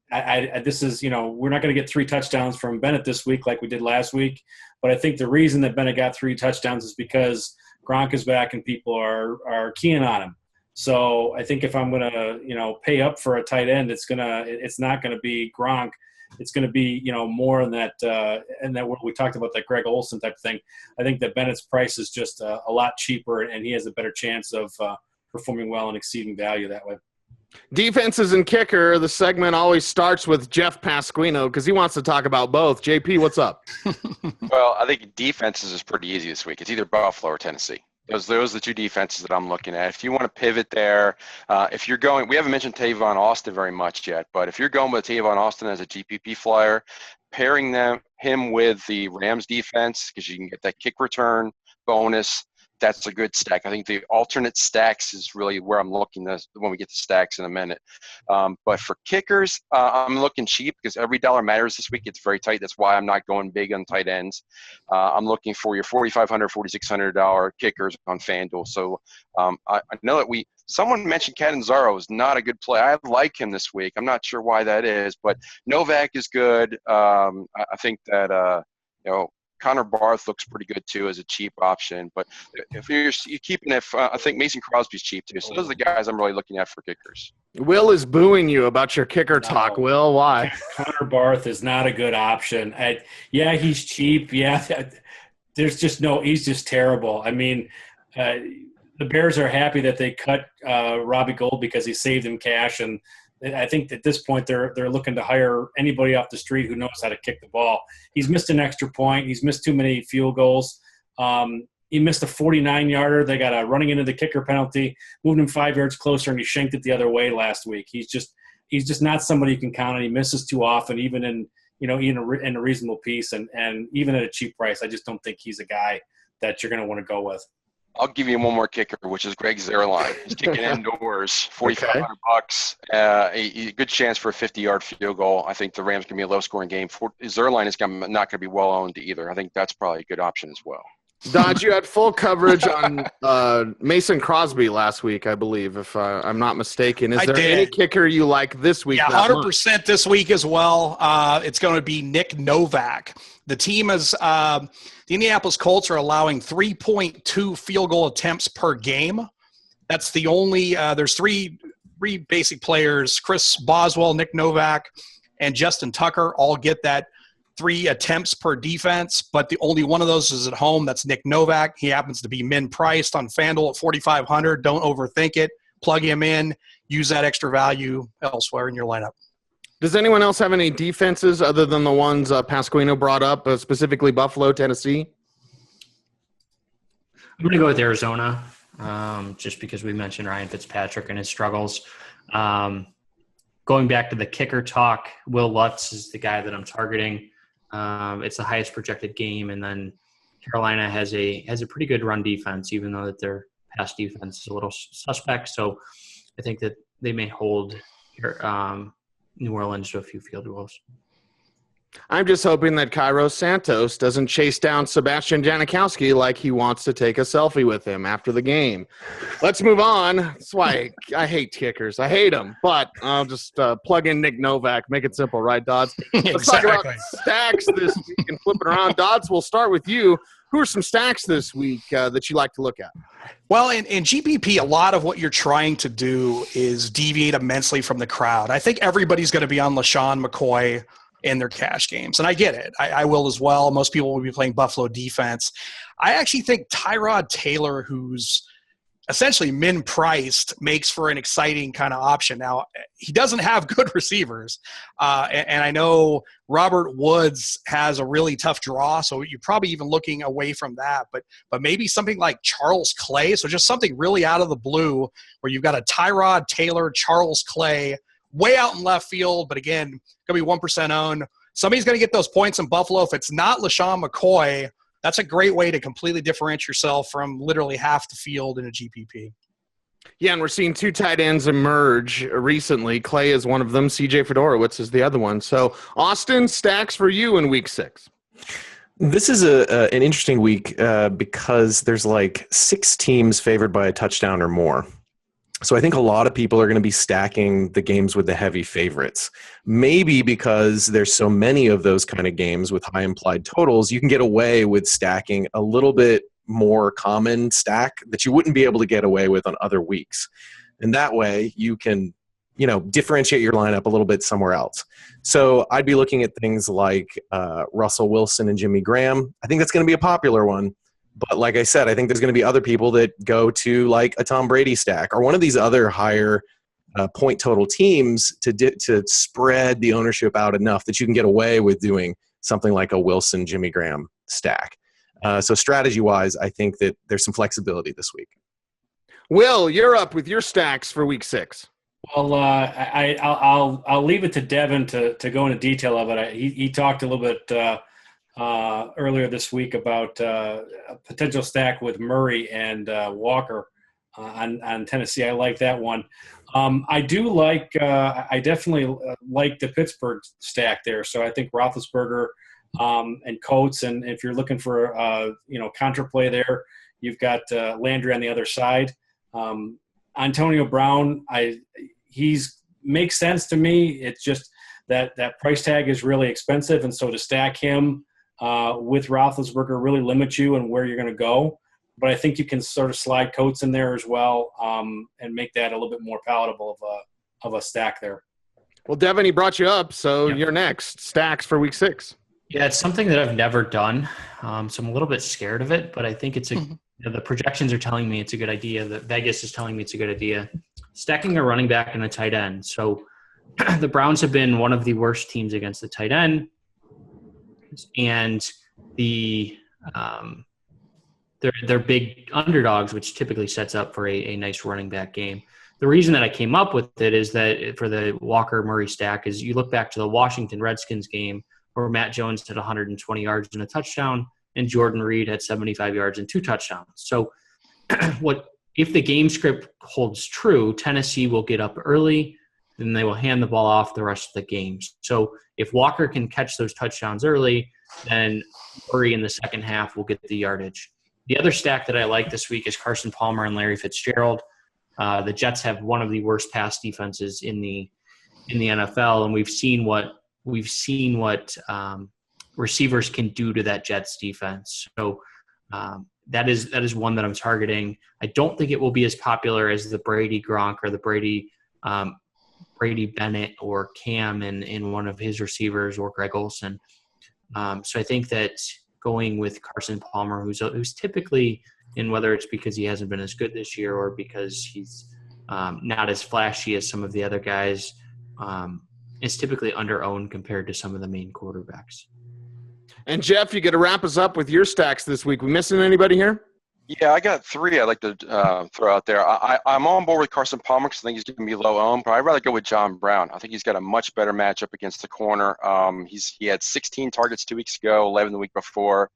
B: this is we're not going to get 3 touchdowns from Bennett this week like we did last week, but I think the reason that Bennett got 3 touchdowns is because Gronk is back and people are keying on him. So I think if I'm going to, pay up for a tight end, it's not going to be Gronk. It's going to be, more in that what we talked about, that Greg Olsen type of thing. I think that Bennett's price is just a lot cheaper, and he has a better chance of performing well and exceeding value that way.
A: Defenses and kicker, the segment always starts with Jeff Pasquino because he wants to talk about both. JP, what's up?
D: Well, I think defenses is pretty easy this week. It's either Buffalo or Tennessee. Those are the 2 defenses that I'm looking at. If you want to pivot there, if you're going – we haven't mentioned Tavon Austin very much yet, but if you're going with Tavon Austin as a GPP flyer, pairing him with the Rams defense because you can get that kick return bonus, that's a good stack. I think the alternate stacks is really where I'm looking when we get to stacks in a minute. But for kickers, I'm looking cheap because every dollar matters this week. It's very tight. That's why I'm not going big on tight ends. I'm looking for your $4,500, $4,600 kickers on FanDuel. So I know that someone mentioned Catanzaro is not a good play. I like him this week. I'm not sure why that is, but Novak is good. I think that Connor Barth looks pretty good too as a cheap option, but if you're keeping it, I think Mason Crosby's cheap too. So those are the guys I'm really looking at for kickers.
A: Will is booing you about your kicker talk. Will, why?
B: Connor Barth is not a good option. Yeah, he's cheap. Yeah, there's just he's just terrible. I mean, the Bears are happy that they cut Robbie Gould because he saved them cash, and I think at this point they're looking to hire anybody off the street who knows how to kick the ball. He's missed an extra point. He's missed too many field goals. He missed a 49-yarder. They got a running into the kicker penalty, moved him 5 yards closer, and he shanked it the other way last week. He's just not somebody you can count on. He misses too often, even in in a reasonable piece and even at a cheap price. I just don't think he's a guy that you're going to want to go with.
D: I'll give you one more kicker, which is Greg Zerline. He's kicking indoors, $4,500. A good chance for a 50-yard field goal. I think the Rams can be a low-scoring game. Zerline is not going to be well-owned either. I think that's probably a good option as well.
A: Dodge, you had full coverage on Mason Crosby last week, I believe, if I'm not mistaken. Is there any kicker you like this week?
C: Yeah, 100% this week as well. It's going to be Nick Novak. The team is the Indianapolis Colts are allowing 3.2 field goal attempts per game. That's the only there's three basic players, Chris Boswell, Nick Novak, and Justin Tucker all get that 3 attempts per defense, but the only one of those is at home. That's Nick Novak. He happens to be min-priced on FanDuel at $4,500. Don't overthink it. Plug him in. Use that extra value elsewhere in your lineup.
A: Does anyone else have any defenses other than the ones Pasquino brought up, specifically Buffalo, Tennessee?
F: I'm going to go with Arizona, just because we mentioned Ryan Fitzpatrick and his struggles. Going back to the kicker talk, Will Lutz is the guy that I'm targeting. It's the highest projected game, and then Carolina has a pretty good run defense, even though that their pass defense is a little suspect. So I think that they may hold New Orleans to a few field goals.
A: I'm just hoping that Cairo Santos doesn't chase down Sebastian Janikowski like he wants to take a selfie with him after the game. Let's move on. That's why I hate kickers. I hate them. But I'll just plug in Nick Novak. Make it simple, right, Dodds? Let's talk about stacks this week and flip it around. Dodds, we'll start with you. Who are some stacks this week that you like to look at?
C: Well, in GPP, a lot of what you're trying to do is deviate immensely from the crowd. I think everybody's going to be on LaShawn McCoy in their cash games. And I get it. I will as well. Most people will be playing Buffalo defense. I actually think Tyrod Taylor, who's essentially min-priced, makes for an exciting kind of option. Now, he doesn't have good receivers. And I know Robert Woods has a really tough draw, so you're probably even looking away from that. But maybe something like Charles Clay, so just something really out of the blue where you've got a Tyrod Taylor, Charles Clay, way out in left field, but again, going to be 1% owned. Somebody's going to get those points in Buffalo. If it's not LaShawn McCoy, that's a great way to completely differentiate yourself from literally half the field in a GPP.
A: Yeah, and we're seeing 2 tight ends emerge recently. Clay is one of them. CJ Fedorowicz is the other one. So, Austin, stacks for you in week 6.
E: This is an interesting week because there's like 6 teams favored by a touchdown or more. So I think a lot of people are going to be stacking the games with the heavy favorites. Maybe because there's so many of those kind of games with high implied totals, you can get away with stacking a little bit more common stack that you wouldn't be able to get away with on other weeks. And that way you can, differentiate your lineup a little bit somewhere else. So I'd be looking at things like Russell Wilson and Jimmy Graham. I think that's going to be a popular one. But like I said, I think there's going to be other people that go to like a Tom Brady stack or one of these other higher point total teams to spread the ownership out enough that you can get away with doing something like a Wilson, Jimmy Graham stack. So strategy-wise, I think that there's some flexibility this week.
A: Will, you're up with your stacks for week 6.
B: Well, I'll leave it to Devin to go into detail of it. He talked a little bit earlier this week about a potential stack with Murray and Walker on Tennessee. I like that one. I definitely like the Pittsburgh stack there. So I think Roethlisberger and Coates, and if you're looking for contra play there, you've got Landry on the other side. Antonio Brown, he's makes sense to me. It's just that price tag is really expensive, and so to stack him with Roethlisberger really limits you and where you're going to go. But I think you can sort of slide Coates in there as well and make that a little bit more palatable of a stack there.
A: Well, Devin, he brought you up, so You're next. Stacks for week 6.
F: Yeah, it's something that I've never done, so I'm a little bit scared of it. But I think it's the projections are telling me it's a good idea. The Vegas is telling me it's a good idea. Stacking a running back and a tight end. So the Browns have been one of the worst teams against the tight end. And they're big underdogs, which typically sets up for a nice running back game. The reason that I came up with it is that for the Walker Murray stack is you look back to the Washington Redskins game where Matt Jones had 120 yards and a touchdown, and Jordan Reed had 75 yards and 2 touchdowns. So if the game script holds true, Tennessee will get up early, then they will hand the ball off the rest of the game. So if Walker can catch those touchdowns early, then Murray in the second half will get the yardage. The other stack that I like this week is Carson Palmer and Larry Fitzgerald. The Jets have one of the worst pass defenses in the NFL, and we've seen what receivers can do to that Jets defense. So that is one that I'm targeting. I don't think it will be as popular as the Brady Gronk or the Brady Bennett or Cam in one of his receivers or Greg Olsen. So I think that going with Carson Palmer, who's typically, and whether it's because he hasn't been as good this year or because he's not as flashy as some of the other guys, is typically under-owned compared to some of the main quarterbacks.
A: And Jeff, you got to wrap us up with your stacks this week. We missing anybody here?
D: Yeah, I got 3 I'd like to throw out there. I'm on board with Carson Palmer because I think he's going to be low owned, but I'd rather go with John Brown. I think he's got a much better matchup against the corner. He had 16 targets 2 weeks ago, 11 the week before.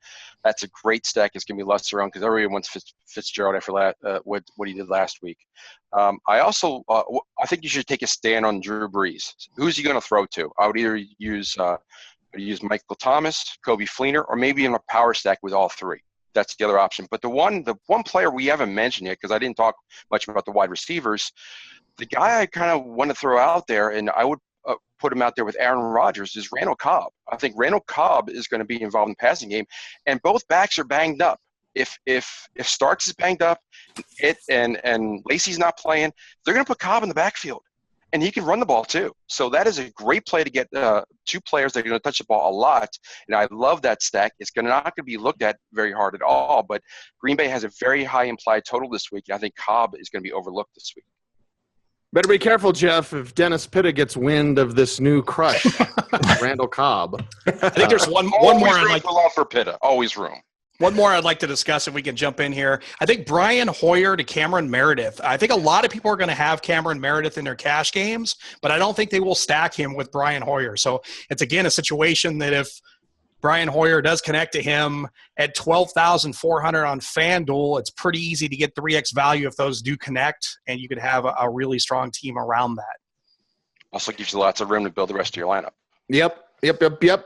D: That's a great stack. It's going to be lesser owned because everyone wants Fitzgerald after what he did last week. I think you should take a stand on Drew Brees. Who's he going to throw to? I would either use Michael Thomas, Kobe Fleener, or maybe in a power stack with all 3. That's the other option. But the one player we haven't mentioned yet, because I didn't talk much about the wide receivers, the guy I kind of want to throw out there, and I would put him out there with Aaron Rodgers, is Randall Cobb. I think Randall Cobb is going to be involved in the passing game, and both backs are banged up. If Starks is banged up, and Lacey's not playing, they're going to put Cobb in the backfield. And he can run the ball too. So that is a great play to get 2 players that are going to touch the ball a lot. And I love that stack. It's not going to be looked at very hard at all. But Green Bay has a very high implied total this week. And I think Cobb is going to be overlooked this week.
A: Better be careful, Jeff, if Dennis Pitta gets wind of this new crush, Randall Cobb.
C: I think there's one more I'd like
D: to for Pitta. Always room.
C: One more I'd like to discuss if we can jump in here. I think Brian Hoyer to Cameron Meredith. I think a lot of people are going to have Cameron Meredith in their cash games, but I don't think they will stack him with Brian Hoyer. So it's, again, a situation that if Brian Hoyer does connect to him at 12,400 on FanDuel, it's pretty easy to get 3x value if those do connect, and you could have a really strong team around that.
D: Also gives you lots of room to build the rest of your lineup.
A: Yep.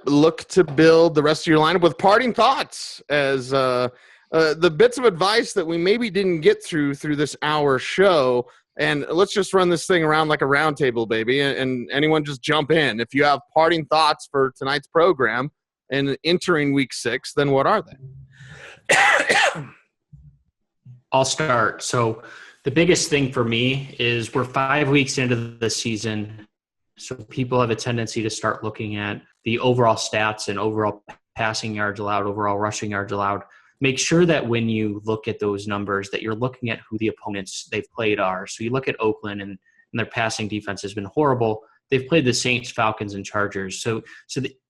A: Look to build the rest of your lineup with parting thoughts as the bits of advice that we maybe didn't get through this hour show. And let's just run this thing around like a round table, baby, and anyone just jump in. If you have parting thoughts for tonight's program and entering week 6, then what are they?
F: I'll start. So the biggest thing for me is we're 5 weeks into the season. So people have a tendency to start looking at the overall stats and overall passing yards allowed, overall rushing yards allowed. Make sure that when you look at those numbers that you're looking at who the opponents they've played are. So you look at Oakland and their passing defense has been horrible. They've played the Saints, Falcons, and Chargers. So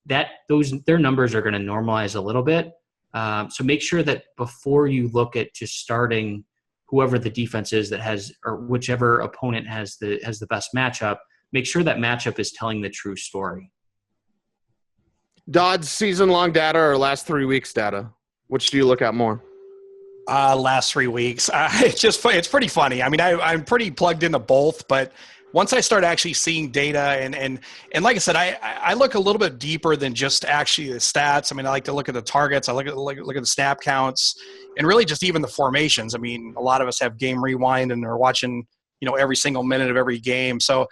F: their numbers are going to normalize a little bit. So make sure that before you look at just starting whoever the defense is that has, or whichever opponent has the best matchup, make sure that matchup is telling the true story.
A: Dodds season-long data or last 3 weeks data? Which do you look at more?
C: Last 3 weeks. It's pretty funny. I mean, I'm pretty plugged into both, but once I start actually seeing data and like I said, I look a little bit deeper than just actually the stats. I mean, I like to look at the targets. I look at the snap counts and really just even the formations. I mean, a lot of us have game rewind and are watching, every single minute of every game. So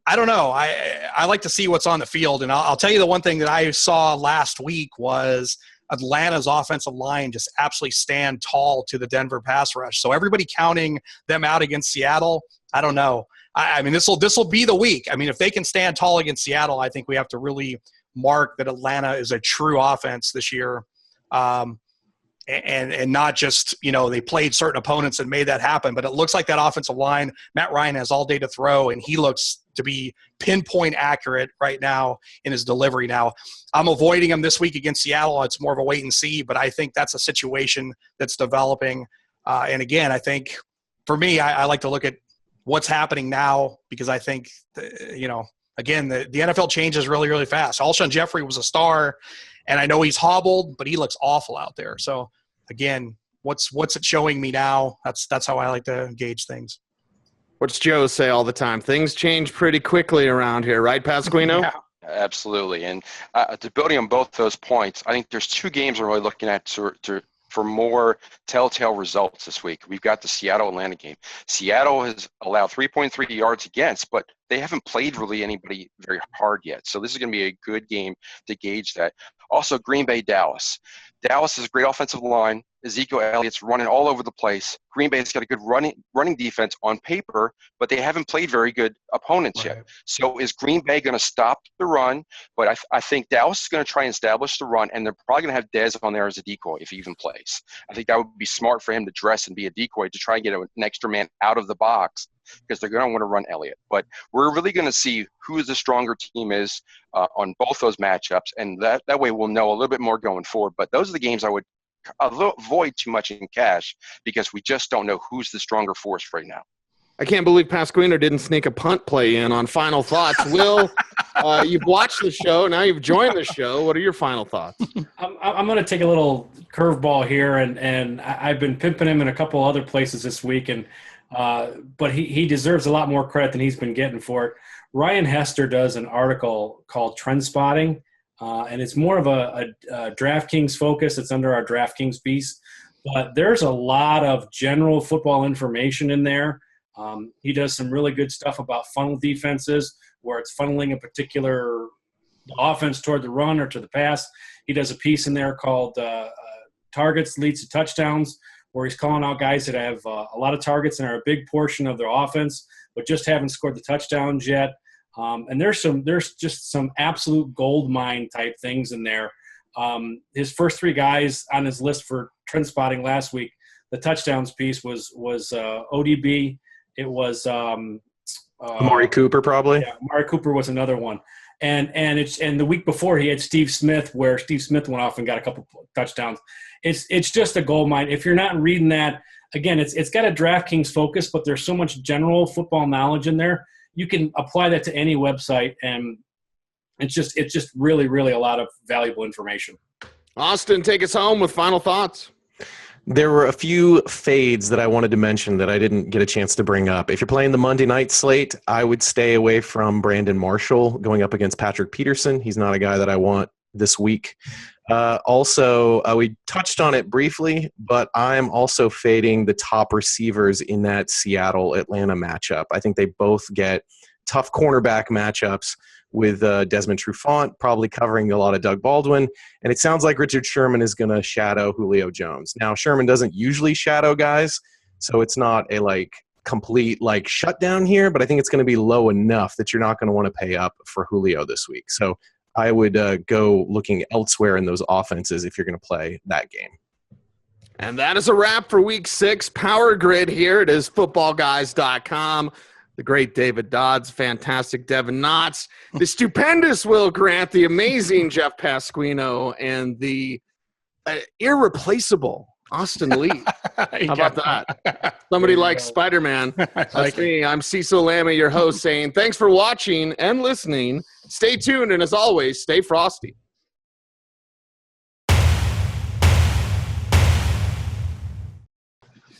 C: I don't know. I like to see what's on the field. And I'll tell you the one thing that I saw last week was Atlanta's offensive line just absolutely stand tall to the Denver pass rush. So everybody counting them out against Seattle, I don't know. I mean, this will be the week. I mean, if they can stand tall against Seattle, I think we have to really mark that Atlanta is a true offense this year. And not just, they played certain opponents and made that happen, but it looks like that offensive line, Matt Ryan has all day to throw, and he looks to be pinpoint accurate right now in his delivery. Now, I'm avoiding him this week against Seattle. It's more of a wait and see, but I think that's a situation that's developing. And again, I think for me, I like to look at what's happening now because I think, again, the NFL changes really, really fast. Alshon Jeffrey was a star, and I know he's hobbled, but he looks awful out there. So, again, what's it showing me now? That's how I like to gauge things.
A: What's Joe say all the time? Things change pretty quickly around here, right, Pasquino?
C: Yeah.
D: Absolutely. And to building on both those points, I think there's two games I'm really looking at for more telltale results this week. We've got the Seattle-Atlanta game. Seattle has allowed 3.3 yards against, but they haven't played really anybody very hard yet. So this is going to be a good game to gauge that. Also, Green Bay-Dallas. Dallas is a great offensive line. Ezekiel Elliott's running all over the place. Green Bay's got a good running defense on paper, but they haven't played very good opponents yet. So is Green Bay going to stop the run? But I think Dallas is going to try and establish the run, and they're probably going to have Dez on there as a decoy if he even plays. I think that would be smart for him to dress and be a decoy to try and get an extra man out of the box because they're going to want to run Elliott. But we're really going to see who the stronger team is on both those matchups, and that way we'll know a little bit more going forward. But those are the games I would avoid too much in cash because we just don't know who's the stronger force right now.
A: I can't believe Pasquino didn't sneak a punt play in on final thoughts. Will, you've watched the show. Now you've joined the show. What are your final thoughts?
B: I'm going to take a little curveball here, and I've been pimping him in a couple other places this week, and but he deserves a lot more credit than he's been getting for it. Ryan Hester does an article called Trend Spotting, and it's more of a DraftKings focus. It's under our DraftKings piece, but there's a lot of general football information in there. He does some really good stuff about funnel defenses, where it's funneling a particular offense toward the run or to the pass. He does a piece in there called Targets Leads to Touchdowns, where he's calling out guys that have a lot of targets and are a big portion of their offense, but just haven't scored the touchdowns yet. And there's just some absolute gold mine type things in there. His first three guys on his list for Trend Spotting last week, the touchdowns piece was ODB. It was
E: Amari Cooper, probably.
B: Yeah, Amari Cooper was another one. And the week before he had Steve Smith, where Steve Smith went off and got a couple touchdowns. It's just a gold mine. If you're not reading that, again, it's got a DraftKings focus, but there's so much general football knowledge in there. You can apply that to any website, and it's just really, really a lot of valuable information.
A: Austin, take us home with final thoughts.
E: There were a few fades that I wanted to mention that I didn't get a chance to bring up. If you're playing the Monday night slate, I would stay away from Brandon Marshall going up against Patrick Peterson. He's not a guy that I want this week. We touched on it briefly, but I'm also fading the top receivers in that Seattle-Atlanta matchup. I think they both get tough cornerback matchups with Desmond Trufant probably covering a lot of Doug Baldwin. And it sounds like Richard Sherman is going to shadow Julio Jones. Now, Sherman doesn't usually shadow guys, so it's not a complete shutdown here, but I think it's going to be low enough that you're not going to want to pay up for Julio this week. So I would go looking elsewhere in those offenses if you're going to play that game.
A: And that is a wrap for Week 6 Power Grid here. It is footballguys.com. The great David Dodds, fantastic Devin Knotts, the stupendous Will Grant, the amazing Jeff Pasquino, and the irreplaceable Austin Lee. How about that? Somebody like Spider-Man. That's me. I'm Cecil Lammy, your host, saying thanks for watching and listening. Stay tuned, and as always, stay frosty.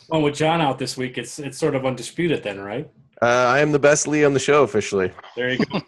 B: Well, with John out this week, it's sort of undisputed then, right?
E: I am the best Lee on the show officially.
B: There you go.